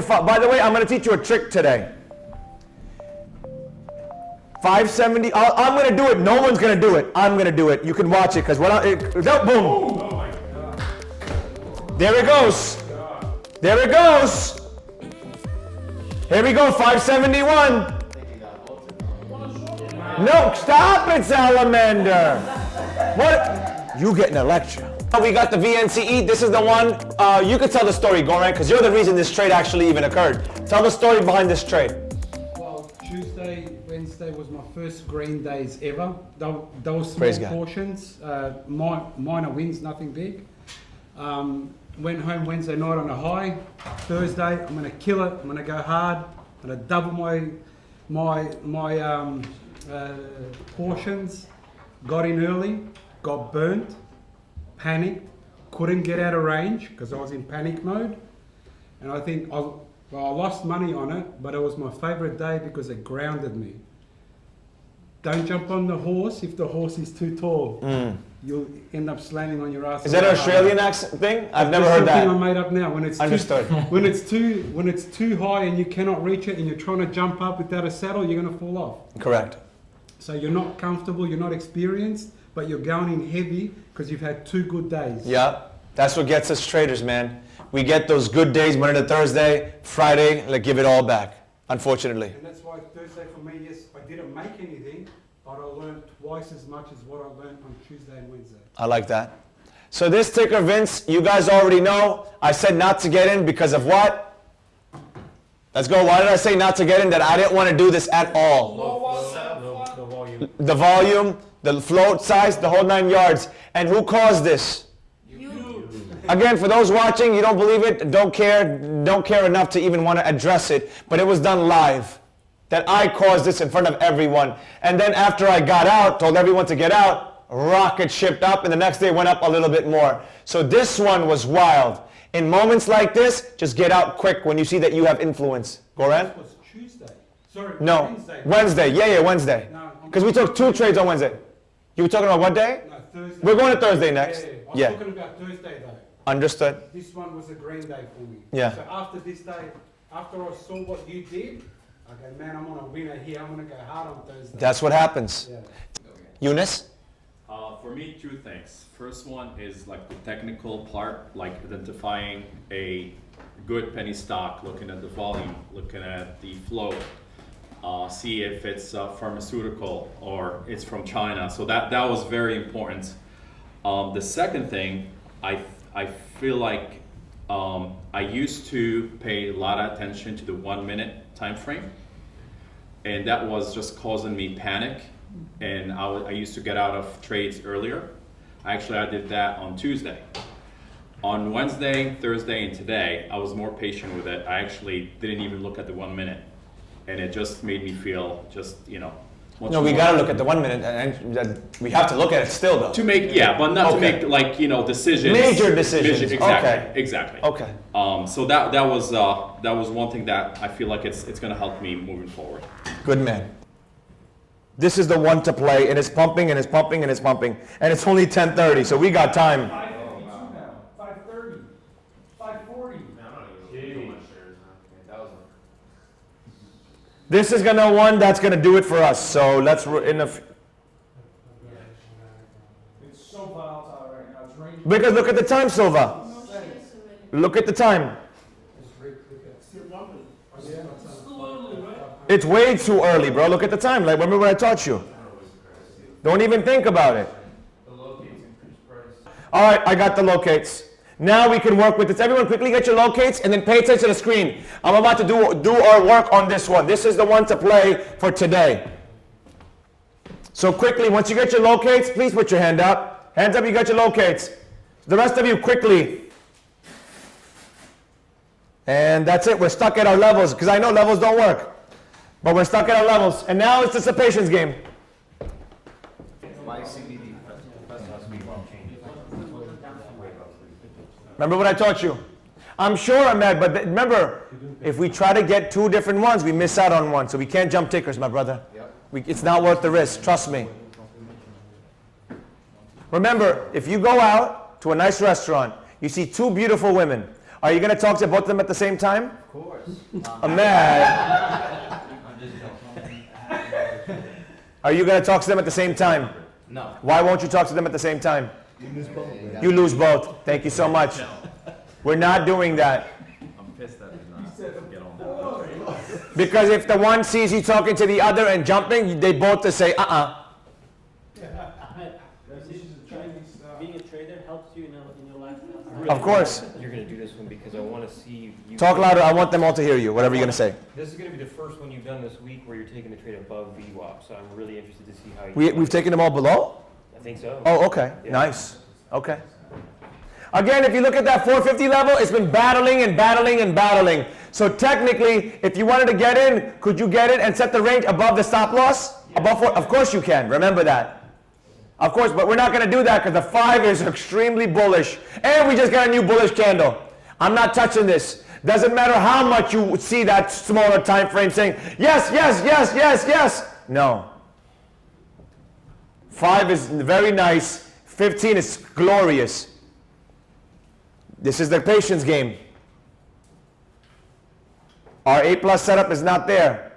By the way, I'm going to teach you a trick today. 570. I'm going to do it. No one's going to do it. I'm going to do it. You can watch it because boom. Oh my God. There it goes. There it goes. Here we go. 571. No, stop it, Salamander. What? You getting a lecture. We got the VNCE. This is the one. You could tell the story, Goran, because you're the reason this trade actually even occurred. Tell the story behind this trade. Well, Wednesday was my first green days ever. They were small Praise God. portions, minor wins, nothing big. Went home Wednesday night on a high. Thursday, I'm going to kill it. I'm going to go hard. I'm going to double my portions. Got in early, got burnt, panicked, couldn't get out of range because I was in panic mode. And I think I lost money on it, but it was my favorite day because it grounded me. Don't jump on the horse if the horse is too tall. You'll end up slamming on your ass. Is that an Australian accent thing? I've never heard that. Something I made up now. When it's Understood. when it's too high and you cannot reach it, and you're trying to jump up without a saddle, you're going to fall off. Correct. So you're not comfortable, you're not experienced, but you're going in heavy because you've had 2 good days. Yeah, that's what gets us traders, man. We get those good days Monday to Thursday, Friday, like give it all back, unfortunately. And that's why Thursday for me, yes, I didn't make anything, but I learned twice as much as what I learned on Tuesday and Wednesday. I like that. So this ticker, Vince, you guys already know. I said not to get in because of what? Let's go. Why did I say not to get in? That I didn't want to do this at all. The volume, the float size, the whole 9 yards. And who caused this? You. Again, for those watching, you don't believe it, don't care enough to even want to address it, but it was done live. That I caused this in front of everyone. And then after I got out, told everyone to get out, rocket shipped up, and the next day went up a little bit more. So this one was wild. In moments like this, just get out quick when you see that you have influence. Goran? This was Tuesday. Sorry, No, Wednesday. Yeah, Wednesday. No, Because we took 2 trades on Wednesday. You were talking about what day? No, Thursday. We're going to Thursday next. Yeah. I was talking about Thursday though. Understood. This one was a green day for me. Yeah. So after this day, after I saw what you did, I go, man, I'm on a winner here. I'm going to go hard on Thursday. That's what happens. Yeah. Eunice? For me, 2 things. First one is like the technical part, like identifying a good penny stock, looking at the volume, looking at the flow, see if it's pharmaceutical or it's from China. So that was very important. The second thing, I feel like I used to pay a lot of attention to the 1 minute time frame, and that was just causing me panic. And I used to get out of trades earlier. I did that on Tuesday. On Wednesday, Thursday, and today, I was more patient with it. I actually didn't even look at the 1 minute, and it just made me feel No, we got to look at the 1 minute, and we have to look at it still, though. to make, but not to make decisions. Major decisions. Exactly. Okay. So that was one thing that I feel like it's going to help me moving forward. Good man. This is the one to play, and it's pumping, and it's pumping, and it's pumping, and it's only 10:30, so we got time. 5:52 now. 5:30. 5:40. This is gonna one that's gonna do it for us. So let's It's so volatile right now. It's ranging. because look at the time, Silva. Look at the time. It's way too early, bro. Look at the time. Like, remember what I taught you. Don't even think about it. All right, I got the locates. Now we can work with this. Everyone quickly get your locates and then pay attention to the screen. I'm about to do our work on this one. This is the one to play for today. So quickly, once you get your locates, please put your hand up. Hands up, you got your locates. The rest of you, quickly. And that's it. We're stuck at our levels because I know levels don't work. But we're stuck at our levels. And now it's just a patience game. Remember what I taught you? I'm sure, Ahmed, but remember, if we try to get 2 different ones, we miss out on one. So we can't jump tickers, my brother. It's not worth the risk. Trust me. Remember, if you go out to a nice restaurant, you see 2 beautiful women. Are you going to talk to both of them at the same time? course. Ahmed, I'm just joking. are you going to talk to them at the same time? No. Why won't you talk to them at the same time? You lose both. Thank you so much. We're not doing that. I'm pissed that he's not get on that. Because if the one sees you talking to the other and jumping, they both to say, Being a trader helps you in your lifestyle. Of course. You're going to do this one because I want to see you. Talk louder. I want them all to hear you, whatever you're going to say. This is going to be the first one you've done this week where you're taking the trade above VWAP. So I'm really interested to see how you. We've taken them all below? I think so. Oh, okay. Yeah. Nice. Okay. Again, if you look at that 450 level, it's been battling and battling and battling. So technically, if you wanted to get in, could you get it and set the range above the stop loss? Yeah. Above four? Of course you can. Remember that. Of course, but we're not going to do that because the 5 is extremely bullish. And we just got a new bullish candle. I'm not touching this. Doesn't matter how much you see that smaller time frame saying, yes, yes, yes, yes, yes. No. 5 is very nice. 15 is glorious. This is the patience game. Our A+ setup is not there.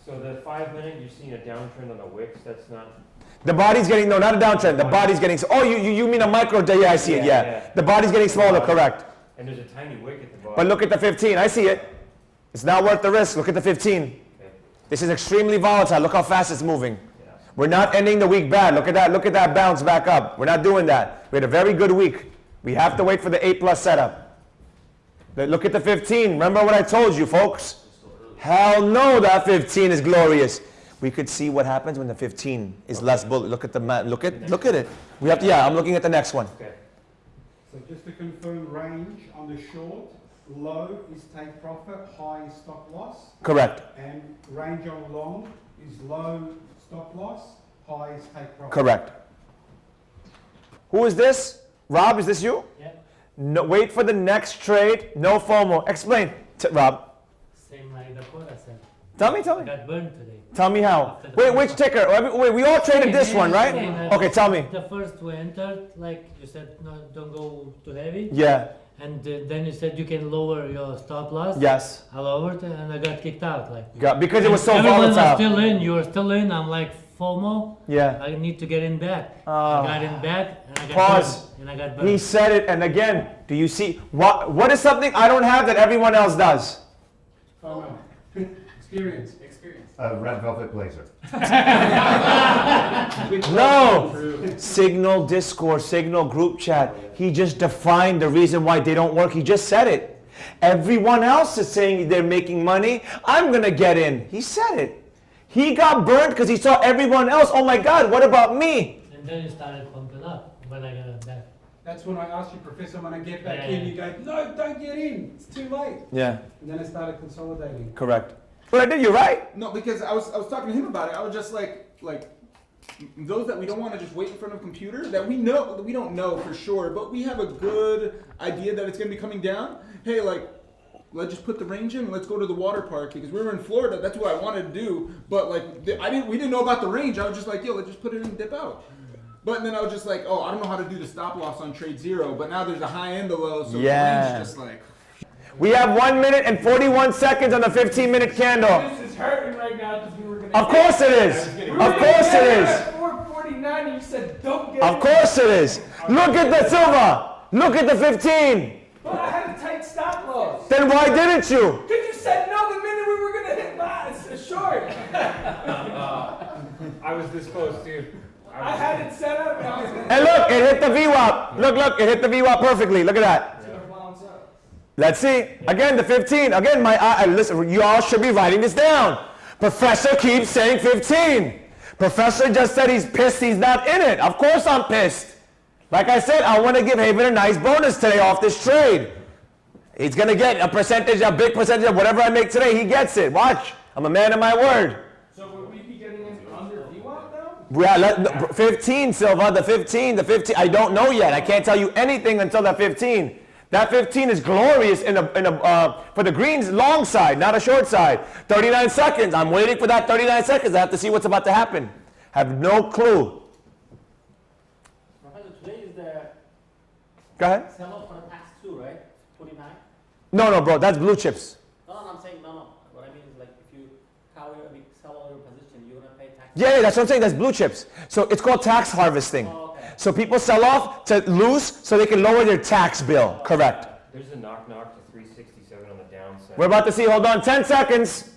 So the 5 minute, you're seeing a downtrend on the wicks. That's not. The body's getting, no, not a downtrend. The body's getting, oh, you mean a micro, yeah, I see it, Yeah, yeah. yeah. The body's getting smaller, correct. And there's a tiny wick at the bottom. But look at the 15, I see it. It's not worth the risk. Look at the 15. Okay. This is extremely volatile. Look how fast it's moving. Yeah. We're not ending the week bad. Look at that bounce back up. We're not doing that. We had a very good week. We have to wait for the A+ setup. But look at the 15. Remember what I told you, folks? Hell no, that 15 is glorious. We could see what happens when the 15 is less bullish. Look at the look at it. We have to, yeah, I'm looking at the next one. Okay. So just to confirm, range on the short, low is take profit, high is stop loss, Correct. and range on long is low stop loss, high is take profit. Correct. Who is this? Rob, is this you? Yeah, No, wait for the next trade. No FOMO. Explain, Rob. same like the quota said. Tell me. I got burned today. Tell me how. Wait, which ticker? Wait, we all traded this one, right? Okay, tell me. The first we entered, like you said, no, don't go too heavy. Yeah. And then you said you can lower your stop loss. Yes. I lowered it and I got kicked out. Like Because it was so everyone was volatile. still in. You were still in. I'm like FOMO. Yeah. I need to get in back. Ah. I got in back and I got Pause. burned. And I got burned. He said it, and again, do you see what is something I don't have that everyone else does? Oh, no. Experience. A red velvet blazer. No. Signal, Discord, Signal, group chat. He just defined the reason why they don't work. He just said it. Everyone else is saying they're making money. I'm going to get in. He said it. He got burned because he saw everyone else. Oh my God, what about me? And then you started pumping up when I got in back. That's when I asked you, Professor, when I get back Yeah. in, you go, no, don't get in. It's too late. Yeah, And then I started consolidating. correct. But I did, you're right. No, because I was talking to him about it. I was just like those that we don't want to just wait in front of a computer that we don't know for sure, but we have a good idea that it's going to be coming down. Hey, like, let's just put the range in. Let's go to the water park because we were in Florida. That's what I wanted to do. But like, we didn't know about the range. I was just like, yo, let's just put it in and dip out. But then I was just like, oh, I don't know how to do the stop loss on trade zero. But now there's a high and a low, so Yeah. the range is just like. We have 1 minute and 41 seconds on the 15-minute candle. This is hurting right now because we were gonna. Of course it is. Of course it is. 449, and you said don't get. Of course it is. Look at the silver. Look at the 15. But I had a tight stop loss. Then why didn't you? Because you said no the minute we were gonna hit short. I was this close too. I had it set up and I was gonna. And look, it hit the VWAP. Look, it hit the VWAP perfectly. Look at that. It's gonna bounce up. Let's see. Again, the 15. Again, listen, you all should be writing this down. Professor keeps saying 15. Professor just said he's pissed he's not in it. Of course I'm pissed. Like I said, I want to give Haven a nice bonus today off this trade. He's going to get a big percentage of whatever I make today. He gets it. Watch. I'm a man of my word. So would we be getting in under VWAP now? Yeah, 15, Silva, the 15. I don't know yet. I can't tell you anything until that 15. That 15 is glorious for the greens long side, not a short side. 39 seconds. I'm waiting for that 39 seconds. I have to see what's about to happen. Have no clue. Professor, today is the Go ahead. sell-off for the tax too, 29? No, bro, that's blue chips. No, I'm saying no. What I mean is like if you sell all your position, you're gonna pay tax. Yeah, that's what I'm saying. That's blue chips. So it's called tax harvesting. Oh, okay. So people sell off to lose so they can lower their tax bill. Correct. There's a knock-knock to 367 on the downside. We're about to see. Hold on, 10 seconds.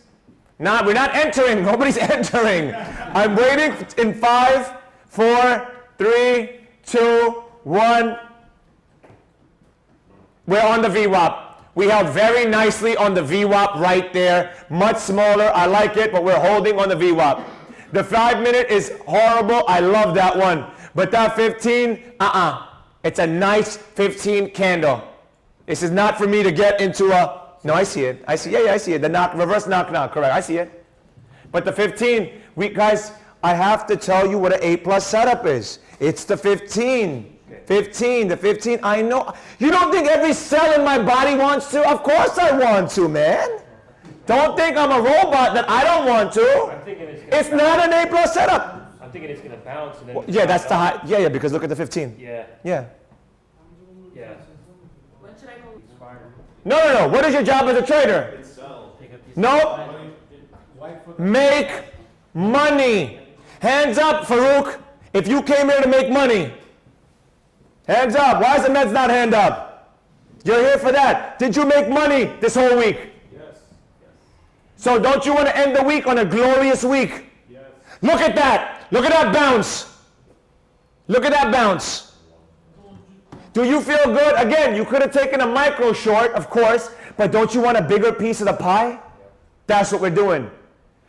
We're not entering. Nobody's entering. I'm waiting in 5, 4, 3, 2, 1. We're on the VWAP. We held very nicely on the VWAP right there. Much smaller. I like it, but we're holding on the VWAP. The 5 minute is horrible. I love that one. But that 15, it's a nice 15 candle. This is not for me to get into a, no, I see it. I see it. The reverse knock, correct. I see it. But the 15, guys, I have to tell you what an A+ setup is. It's the 15. 15, the 15, I know. You don't think every cell in my body wants to? Of course I want to, man. Don't think I'm a robot that I don't want to. I'm thinking It's not an A+ setup. I'm thinking it's gonna bounce and then. Well, yeah, that's the high. Yeah, because look at the 15. Yeah. Yeah. Yeah. When should I go? No. What is your job as a trader? No. Make money. Hands up, Farouk. If you came here to make money. Hands up. Why is the Meds not hand up? You're here for that. Did you make money this whole week? Yes. So don't you want to end the week on a glorious week? Yes. Look at that. Look at that bounce. Look at that bounce. Do you feel good? Again, you could have taken a micro short, of course, but don't you want a bigger piece of the pie? That's what we're doing.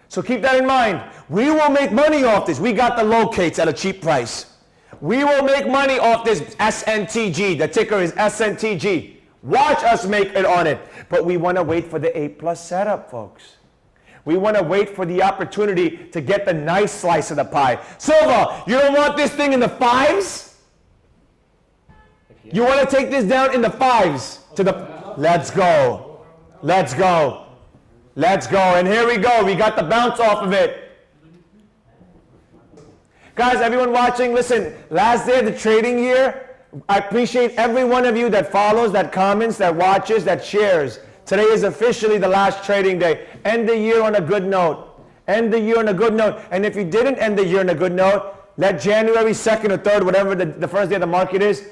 So keep that in mind. We will make money off this. We got the locates at a cheap price. We will make money off this SNTG. The ticker is SNTG. Watch us make it on it. But we want to wait for the A+ setup, folks. We want to wait for the opportunity to get the nice slice of the pie. Silva, you don't want this thing in the 5s? You want to take this down in the 5s? To the. Let's go. Let's go. Let's go. And here we go. We got the bounce off of it. Guys, everyone watching, listen, last day of the trading year, I appreciate every one of you that follows, that comments, that watches, that shares. Today is officially the last trading day. End the year on a good note. End the year on a good note. And if you didn't end the year on a good note, let January 2nd or 3rd, whatever the first day of the market is,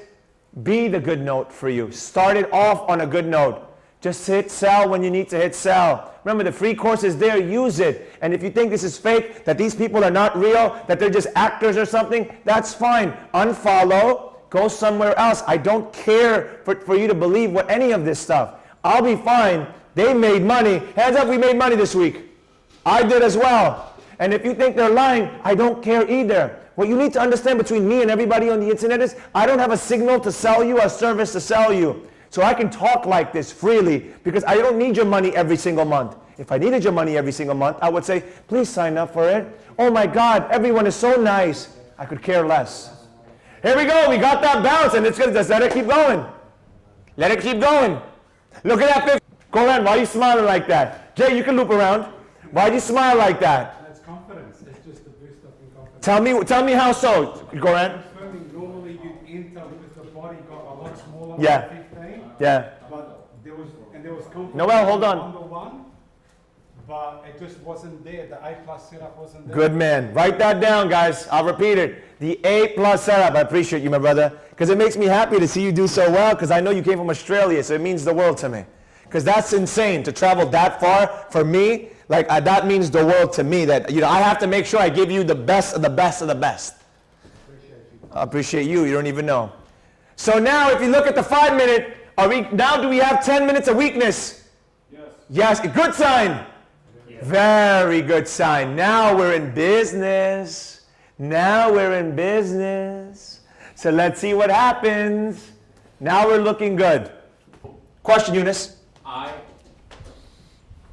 be the good note for you. Start it off on a good note. Just hit sell when you need to hit sell. Remember, the free course is there. Use it. And if you think this is fake, that these people are not real, that they're just actors or something, that's fine. Unfollow. Go somewhere else. I don't care for you to believe what any of this stuff. I'll be fine. They made money. Hands up, we made money this week. I did as well. And if you think they're lying, I don't care either. What you need to understand between me and everybody on the internet is I don't have a signal to sell you, a service to sell you. So I can talk like this freely because I don't need your money every single month. If I needed your money every single month, I would say, please sign up for it. Oh my God, everyone is so nice. I could care less. Here we go. We got that bounce and it's good. Just let it keep going. Let it keep going. Look at that 50. Go ahead. Why are you smiling like that? Jay, you can loop around. Why'd you smile like that? That's confidence. It's just a boost up in confidence. Tell me how so. Go ahead. Normally you'd enter because the body got a lot smaller Yeah. than 15. Yeah. But there was confidence. Noel, hold on. On the one, but it just wasn't there. The A+ setup wasn't there. Good man. Write that down, guys. I'll repeat it. The A+ setup. I appreciate you, my brother, because it makes me happy to see you do so well, because I know you came from Australia, so it means the world to me. Because that's insane to travel that far for me. Like that means the world to me. That I have to make sure I give you the best of the best of the best. I appreciate you. You don't even know. So now, if you look at the 5 minute, do we have 10 minutes of weakness? Yes. Yes. Good sign. Yes. Very good sign. Now we're in business. Now we're in business. So let's see what happens. Now we're looking good. Question, Eunice.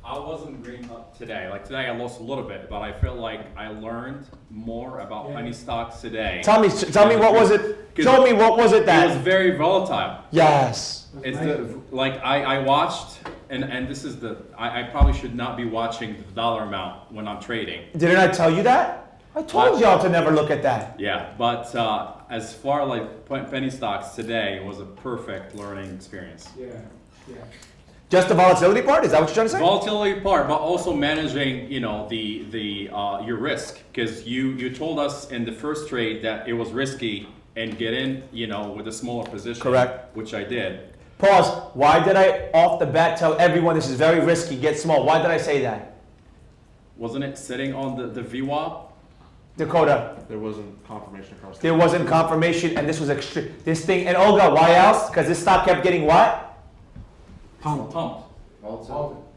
I wasn't green up today. Like today, I lost a little bit, but I feel like I learned more about penny stocks today. Tell me what was it? Show me what was it that? It was very volatile. Yes. It's I watched, and this is I probably should not be watching the dollar amount when I'm trading. Didn't I tell you that? I told y'all to never look at that. Yeah, but as far like penny stocks today, it was a perfect learning experience. Yeah. Just the volatility part? Is that what you're trying to say? Volatility part, but also managing, you know, your risk, because you told us in the first trade that it was risky and get in, you know, with a smaller position. Correct. Which I did. Pause. Why did I off the bat tell everyone this is very risky, get small? Why did I say that? Wasn't it sitting on the VWAP? Dakota. There wasn't confirmation across. There wasn't confirmation, and this was extreme. This thing, and Olga, why else? Because this stock kept getting what? Pumped.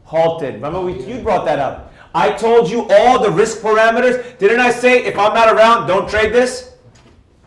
Halted. Remember, you brought that up. I told you all the risk parameters. Didn't I say if I'm not around, don't trade this?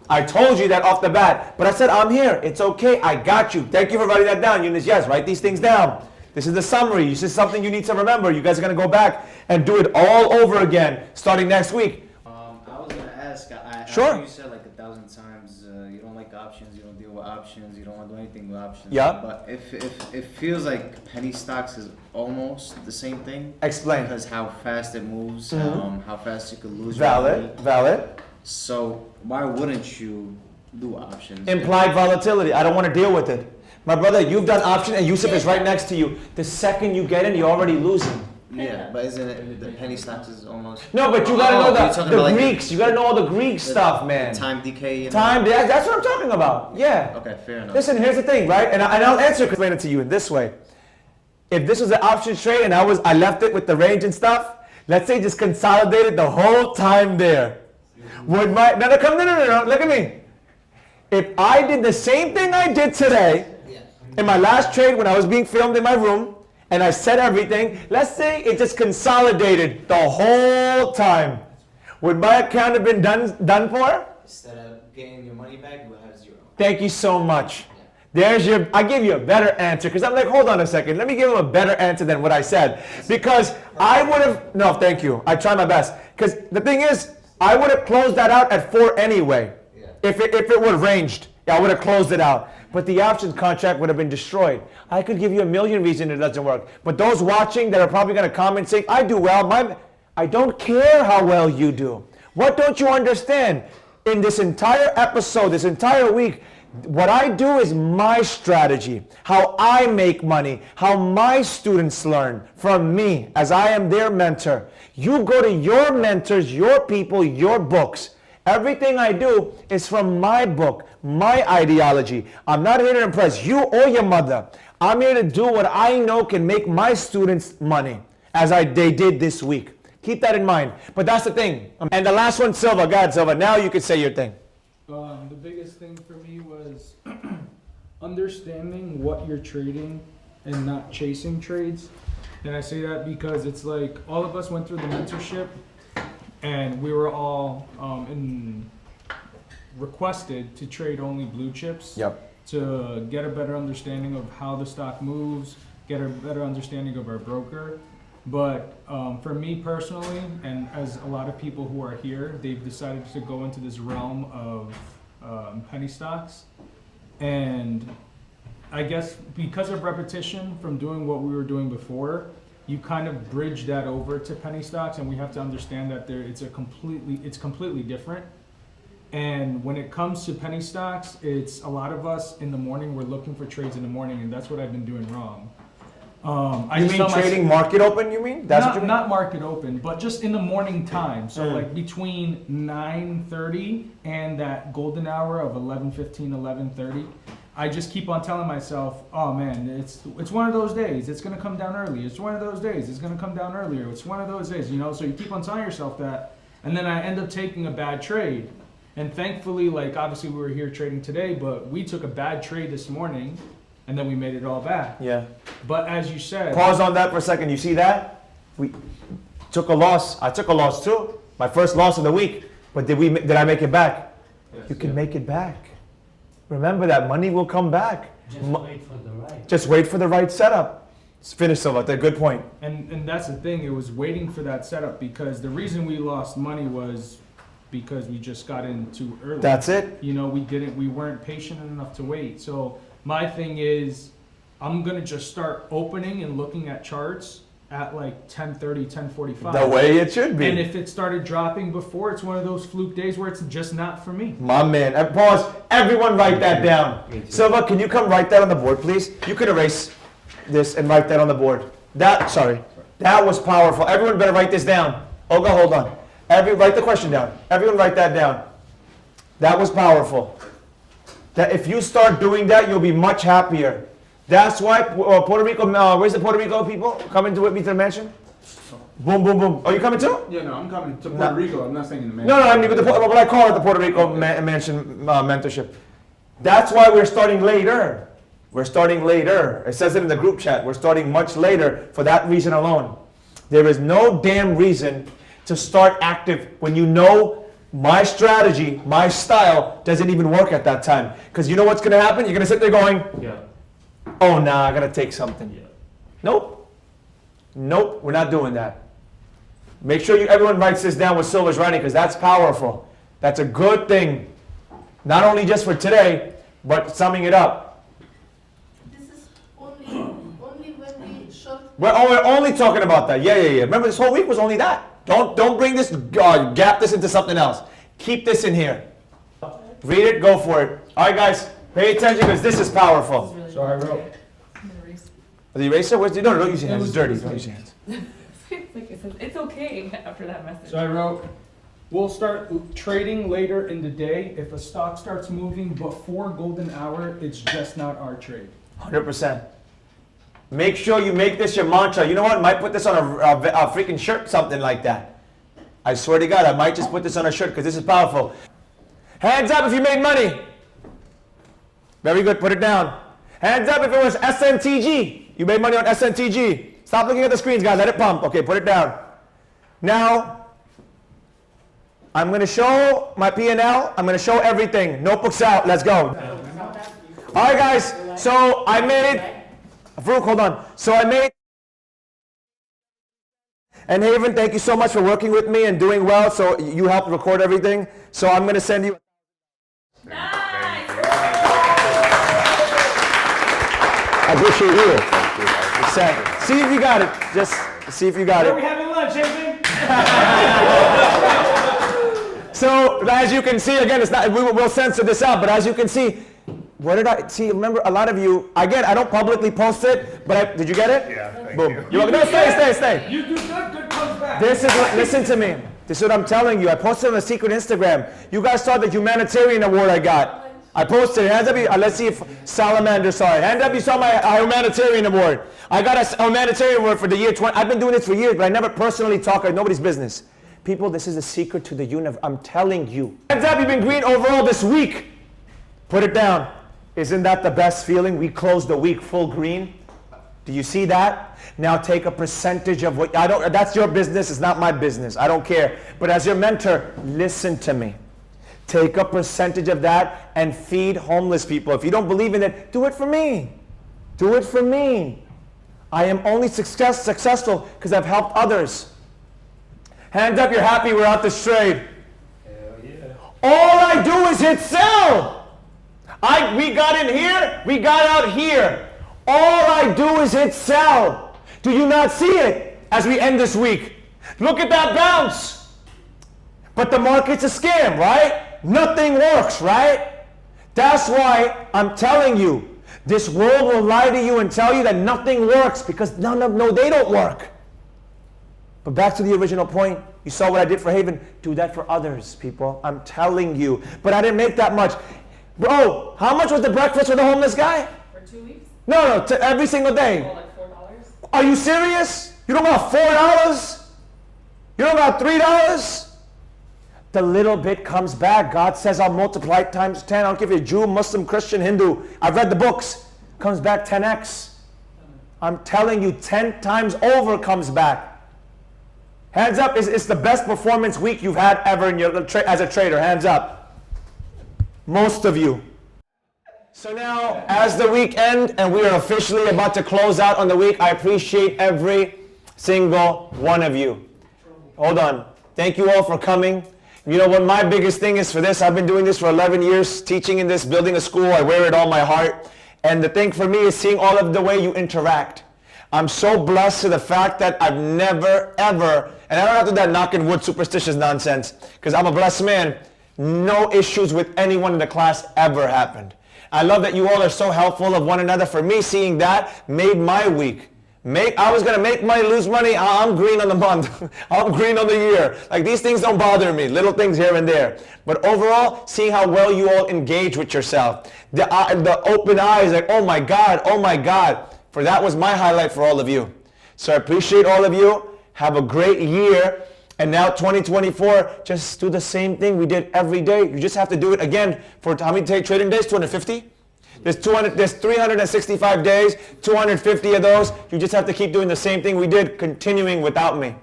I told you that off the bat. But I said, I'm here. It's okay. I got you. Thank you for writing that down, Eunice. Yes, write these things down. This is the summary. This is something you need to remember. You guys are going to go back and do it all over again starting next week. I was gonna ask. Sure. I know you said like 1,000 times you don't like options, you don't deal with options, you don't want to do anything with options. Yeah. But if it feels like penny stocks is almost the same thing. Explain. Because how fast it moves, how fast you could lose. Valid. Valid. So why wouldn't you do options? Implied volatility. I don't want to deal with it. My brother, you've done option, and Yusuf is right next to you. The second you get in, you're already losing. Yeah, but isn't it the penny stocks is almost? No, but you gotta know you're the talking about, like, Greeks. You gotta know all the Greek stuff, man. Time decay. Time. That's what I'm talking about. Yeah. Okay, fair enough. Listen, here's the thing, right? And I'll explain it to you in this way. If this was an option trade and I left it with the range and stuff, let's say just consolidated the whole time there. Would my no, look at me. If I did the same thing I did today in my last trade when I was being filmed in my room, and I said everything, let's say it just consolidated the whole time, would my account have been done for? Instead of getting your money back, you will have zero. Thank you so much. I give you a better answer, because I'm like, hold on a second, let me give him a better answer than what I said. Because I would have, no, thank you, I try my best. Because the thing is, I would have closed that out at 4 anyway. Yeah. If it were ranged, I would have closed it out. But the options contract would have been destroyed. I could give you a million reasons it doesn't work. But those watching that are probably going to comment saying, I do well, I don't care how well you do. What don't you understand? In this entire episode, this entire week, what I do is my strategy, how I make money, how my students learn from me as I am their mentor. You go to your mentors, your people, your books. Everything I do is from my book, my ideology. I'm not here to impress you or your mother. I'm here to do what I know can make my students money, as they did this week. Keep that in mind. But that's the thing. And the last one, Silva. Go ahead, Silva. Now you can say your thing. The biggest thing for me was understanding what you're trading and not chasing trades. And I say that because it's like all of us went through the mentorship, and we were all requested to trade only blue chips. Yep. To get a better understanding of how the stock moves, get a better understanding of our broker. But for me personally, and as a lot of people who are here, they've decided to go into this realm of penny stocks. And I guess because of repetition from doing what we were doing before, you kind of bridge that over to penny stocks, and we have to understand that it's completely different. And when it comes to penny stocks, it's a lot of us in the morning, we're looking for trades in the morning, and that's what I've been doing wrong. You mean trading market open, you mean? That's what you mean? Not market open, but just in the morning time. So like between 9:30 and that golden hour of 11:15, 11:30, I just keep on telling myself, oh man, it's one of those days. It's going to come down early. It's one of those days. It's going to come down earlier. It's one of those days, you know? So you keep on telling yourself that, and then I end up taking a bad trade. And thankfully, like obviously we were here trading today, but we took a bad trade this morning, and then we made it all back. Yeah. But as you said, pause on that for a second. You see that? We took a loss. I took a loss too. My first loss of the week. But did I make it back? Yes, you can make it back. Remember that money will come back. Just wait for the right. Just wait for the right setup. Finish, Silva. That's a good point. And that's the thing. It was waiting for that setup, because the reason we lost money was because we just got in too early. That's it. You know, we weren't patient enough to wait. So my thing is, I'm gonna just start opening and looking at charts at like 10:30, 10:45. The way it should be. And if it started dropping before, it's one of those fluke days where it's just not for me. My man. And pause. Everyone write that down. Silva, can you come write that on the board, please? You can erase. this and write that on the board. That was powerful. Everyone better write this down. Olga, hold on. Write the question down. Everyone write that down. That was powerful. That if you start doing that, you'll be much happier. That's why Puerto Rico, where's the Puerto Rico people coming to with me to the mansion? Boom, boom, boom. Oh, you coming too? Yeah, no, I'm coming to Puerto Rico. I'm not saying in the mansion. No, I mean, what I call it, the Puerto Rico mansion mentorship. That's why we're starting later. We're starting later. It says it in the group chat. We're starting much later for that reason alone. There is no damn reason to start active when you know my strategy, my style doesn't even work at that time. Because you know what's going to happen? You're going to sit there going, oh, nah, I got to take something. Nope, we're not doing that. Make sure everyone writes this down with Silver's writing, because that's powerful. That's a good thing. Not only just for today, but summing it up. This is only when we short. We're only talking about that. Yeah. Remember, this whole week was only that. Don't bring this, gap this into something else. Keep this in here. Read it, go for it. All right, guys, pay attention because this is powerful. So I wrote. The eraser? No, don't use your hands. It's dirty. Don't use your hands. It's okay after that message. So I wrote, we'll start trading later in the day. If a stock starts moving before golden hour, it's just not our trade. 100%. Make sure you make this your mantra. You know what? I might put this on a freaking shirt, something like that. I swear to God, I might just put this on a shirt because this is powerful. Hands up if you made money. Very good. Put it down. Hands up if it was SNTG. You made money on SNTG. Stop looking at the screens, guys. Let it pump. Okay, put it down. Now, I'm going to show my P&L. I'm going to show everything. Notebooks out. Let's go. All right, guys. So I made... Farouk, hold on. So I made... And Haven, thank you so much for working with me and doing well. So you helped record everything. So I'm going to send you... Nice. I appreciate you. See if you got it. Just see if you got it. Are we having lunch, Haven? So as you can see, again, it's not. We'll censor this out. But as you can see, what did I see? Remember, a lot of you. Again, I don't publicly post it, but did you get it? Yeah, thank Boom. you. You're welcome. No, stay. You do good comes back. Listen to me. This is what I'm telling you. I posted on a secret Instagram. You guys saw the humanitarian award I got. I posted it. Hands up. Let's see if Salamander saw it. Hands up. You saw my humanitarian award. I got a humanitarian award for the year 20. I've been doing this for years, but I never personally talk. Nobody's business. People, this is a secret to the universe. I'm telling you. Hands up. You've been green overall this week. Put it down. Isn't that the best feeling? We closed the week full green. Do you see that? Now take a percentage of what that's your business. It's not my business. I don't care. But as your mentor, listen to me. Take a percentage of that and feed homeless people. If you don't believe in it, do it for me. Do it for me. I am only successful because I've helped others. Hands up, you're happy we're out this trade. Hell yeah. All I do is hit sell. We got in here, we got out here. All I do is hit sell. Do you not see it as we end this week? Look at that bounce. But the market's a scam, right? Nothing works, right? That's why I'm telling you, this world will lie to you and tell you that nothing works because no, they don't work. But back to the original point, you saw what I did for Haven. Do that for others, people. I'm telling you. But I didn't make that much. Bro, how much was the breakfast for the homeless guy? For 2 weeks? No, every single day. Oh, like $4? Are you serious? You don't got $4? You don't got $3? The little bit comes back. God says I'll multiply it times 10. I don't give you a Jew, Muslim, Christian, Hindu. I've read the books. Comes back 10x. I'm telling you, 10 times over comes back. Hands up, it's the best performance week you've had ever in your as a trader. Hands up. Most of you. So now, as the week ends and we are officially about to close out on the week, I appreciate every single one of you. Hold on. Thank you all for coming. You know what my biggest thing is for this? I've been doing this for 11 years, teaching in this, building a school. I wear it on my heart. And the thing for me is seeing all of the way you interact. I'm so blessed to the fact that I've never, ever, and I don't have to do that knocking wood superstitious nonsense, because I'm a blessed man, no issues with anyone in the class ever happened. I love that you all are so helpful of one another. For me, seeing that made my week. I was gonna make money, lose money. I'm green on the month. I'm green on the year. Like, these things don't bother me. Little things here and there. But overall, seeing how well you all engage with yourself, the open eyes, like, oh my God, oh my God. For that was my highlight for all of you. So I appreciate all of you. Have a great year. And now 2024, just do the same thing we did every day. You just have to do it again for how many trading days? 250? There's 365 days, 250 of those. You just have to keep doing the same thing we did, continuing without me.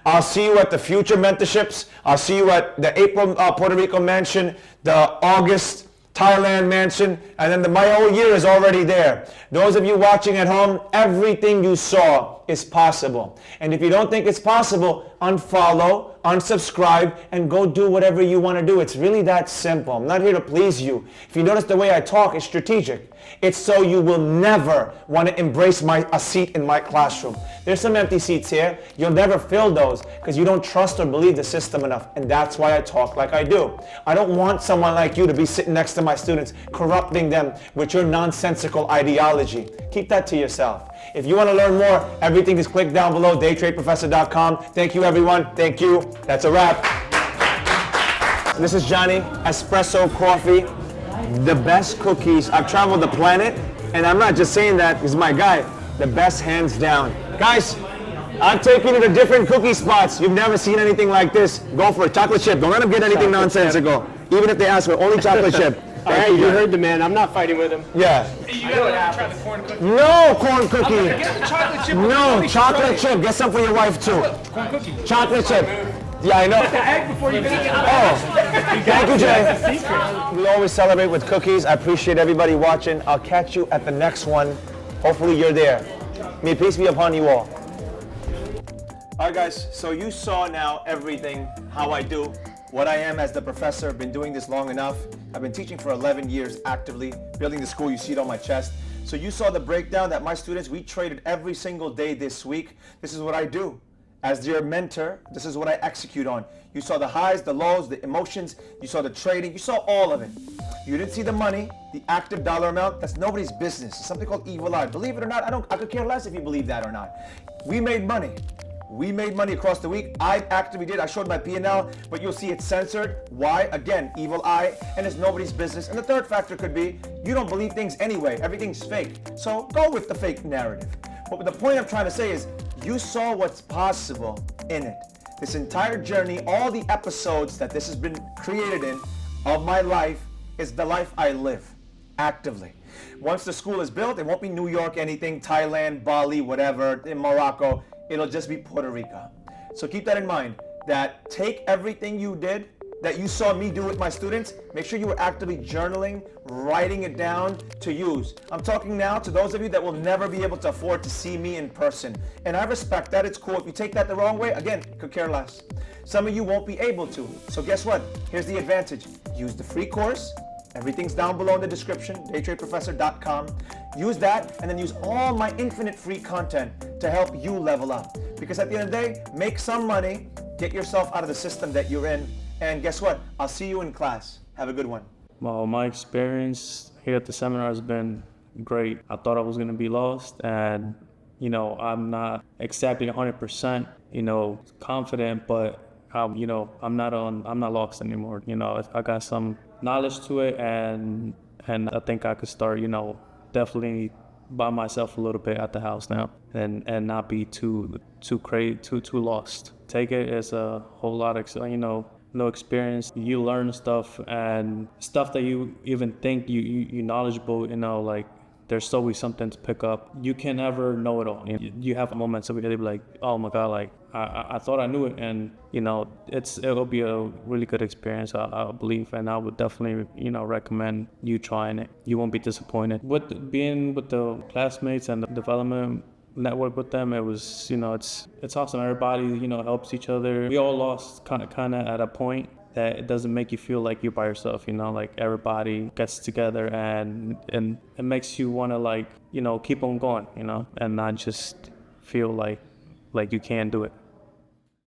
I'll see you at the future mentorships. I'll see you at the April Puerto Rico mansion, the August Thailand mansion, and then my whole year is already there. Those of you watching at home, everything you saw is possible. And if you don't think it's possible, unfollow, unsubscribe, and go do whatever you want to do. It's really that simple. I'm not here to please you. If you notice the way I talk, it's strategic. It's so you will never want to embrace a seat in my classroom. There's some empty seats here. You'll never fill those because you don't trust or believe the system enough. And that's why I talk like I do. I don't want someone like you to be sitting next to my students, corrupting them with your nonsensical ideology. Keep that to yourself. If you want to learn more, everything is clicked down below, daytradeprofessor.com. Thank you, everyone. Thank you. That's a wrap. This is Johnny, Espresso Coffee, the best cookies. I've traveled the planet, and I'm not just saying that, he's my guy. The best hands down. Guys, I'm taking you to different cookie spots. You've never seen anything like this. Go for it. Chocolate chip. Don't let them get anything nonsensical. Even if they ask for only chocolate chip. Hey, you heard the man. I'm not fighting with him. Yeah. You gotta try the corn cookie. No corn cookie. Get the chocolate chip. No, chocolate chip. Get some for your wife too. Corn cookie. Chocolate chip. Yeah, I know. The egg before you get it. Oh, thank you, Jay. We always celebrate with cookies. I appreciate everybody watching. I'll catch you at the next one. Hopefully you're there. May peace be upon you all. All right, guys. So you saw now everything, how I do, what I am as the professor. Been doing this long enough. I've been teaching for 11 years actively, building the school. You see it on my chest. So you saw the breakdown that my students, we traded every single day this week. This is what I do. As your mentor, this is what I execute on. You saw the highs, the lows, the emotions. You saw the trading. You saw all of it. You didn't see the money, the active dollar amount. That's nobody's business. It's something called evil eye. Believe it or not, I could care less if you believe that or not. We made money. We made money across the week. I actively did. I showed my P&L, but you'll see it's censored. Why? Again, evil eye, and it's nobody's business. And the third factor could be, you don't believe things anyway. Everything's fake. So go with the fake narrative. But the point I'm trying to say is, you saw what's possible in it. This entire journey, all the episodes that this has been created in of my life is the life I live actively. Once the school is built, it won't be New York, anything, Thailand, Bali, whatever, in Morocco. It'll just be Puerto Rico. So keep that in mind, that take everything you did, that you saw me do with my students, make sure you were actively journaling, writing it down to use. I'm talking now to those of you that will never be able to afford to see me in person. And I respect that, it's cool. If you take that the wrong way, again, could care less. Some of you won't be able to. So guess what? Here's the advantage. Use the free course. Everything's down below in the description, daytradeprofessor.com. Use that, and then use all my infinite free content to help you level up. Because at the end of the day, make some money, get yourself out of the system that you're in, and guess what? I'll see you in class. Have a good one. Well, my experience here at the seminar has been great. I thought I was going to be lost, and I'm not exactly 100%, confident, but I'm not lost anymore. I got some knowledge to it, and I think I could start, definitely by myself a little bit at the house now, and not be too crazy, too lost. Take it as a whole lot of, no experience. You learn stuff, and stuff that you even think you knowledgeable, like there's always something to pick up. You can never know it all. You have moments of be like, oh my God, like I thought I knew it, and it'll be a really good experience, I believe, and I would definitely recommend you trying it. You won't be disappointed. With being with the classmates and the development network with them, it was it's awesome. Everybody helps each other. We all lost kind of at a point that it doesn't make you feel like you're by yourself, like everybody gets together, and it makes you want to keep on going, and not just feel like you can't do it.